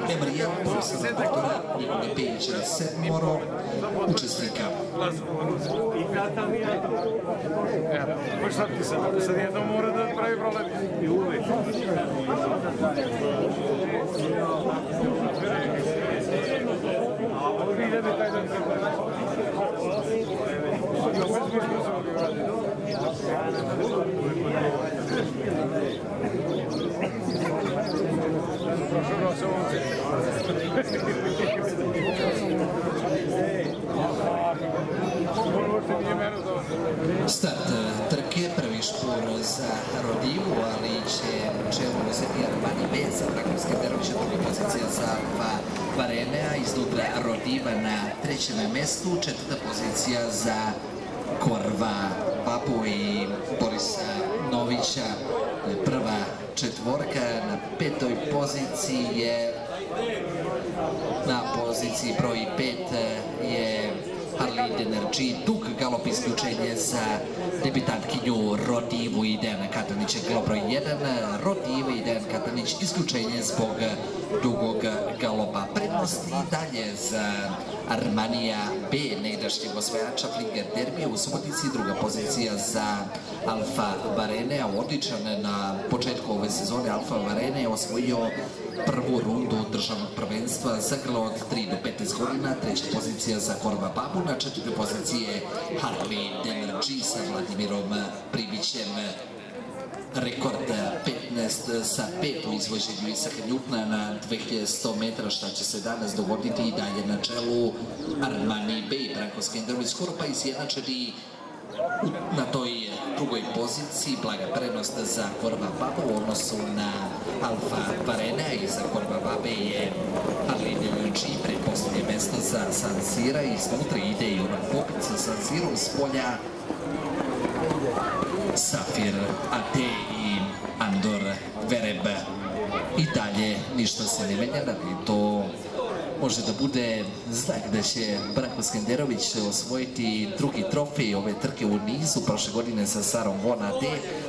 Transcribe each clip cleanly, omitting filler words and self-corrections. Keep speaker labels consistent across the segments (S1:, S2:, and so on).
S1: Memorial profesora doktora Nikole Pejića, 7 učesnika.
S2: Pa šta ti sad jedno mora da pravi problem i uvek.
S1: Start trke, prvi špor za Rodivu, ali će čelu uzeti Armani B za Branko Skenderovića, druga pozicija za Alfa Varenea, iznutra Rodiva na 3. mestu, 4. pozicija za Korva Babu i Borisa Novića, prva četvorka, na 5. poziciji je, na poziciji broj 5 je Harley Denergy, dug galop isključenje za debitantkinju Rodivu i Dejana Katanića, galop broj 1, Rodiva i Dejan Katanić, isključenje zbog dugog galopa. Prednost i dalje za Armanija B, negdašnjeg osvajača Flinger Derbija u Subotici, druga pozicija za Alfa Varenea, odličan na početku ove sezone. Alfa Varenea je osvojio prvu rundu državnog prvenstva za grlo od 3 do 15 godina, 3. pozicija za Korva Babu, na 4. pozicije Harley Denergy sa Vladimirom Pribićem. Rekord 15 sa 5 u izvođenju Isaka Njutna na 2100 metara, šta će se danas dogoditi i dalje na čelu Armani B i Branko Skenderović, skoro pa izjednačeni na toj drugoj poziciji. Blaga prednost za Korva Babu u odnosu na Alfa Varenea i za Korva Babe je Harley Denergy, pretposlednje mesto za San Sira, iznutra ide i Uran Popit sa San Sirom, s polja Safir Ate i Andor Vereb. I dalje ništa se ne menja, da bi to može da bude znak da će Branko Skenderović osvojiti drugi trofej ove trke u nizu, prošle godine sa Sarom Von AD,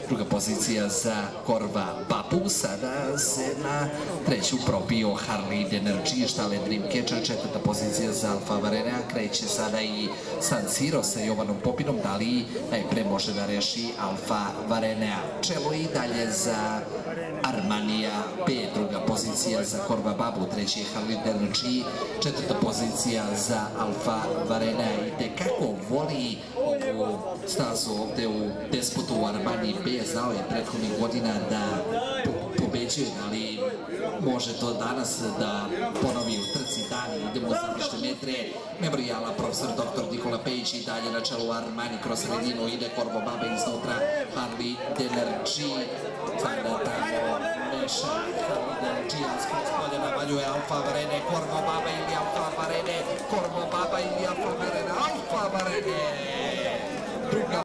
S1: druga pozicija za Korva Babu, sada se na 3. probio Harley Denergy, štale Dreamcatcher, 4. pozicija za Alfa Varenea, kreće sada i San Siro sa Jovanom Popinom, da li najpre može da reši Alfa Varenea. Čelo i dalje za Armanija B, druga pozicija za Korva Babu, 3. je Harley Denergy, 4. pozicija za Alfa Varenea. I tekako voli ovu stazu ovde u Despotu u Armani B, znao je prethodnih godina da pobeđuje, ali može to danas da ponovi u trci dani. Idemo u završne metre Memorijala, profesor dr. Nikola Pejić i dalje na čelu Armani, kroz sredinu ide Korvo Babe, iznutra Harley Denergy, sada tamo meša Harley Denergy, a skroz polje navaljuje Alfa Varene, Korvo Baba ili Alfa Varene, Korvo Baba ili Alfa Varene, Alfa Varene!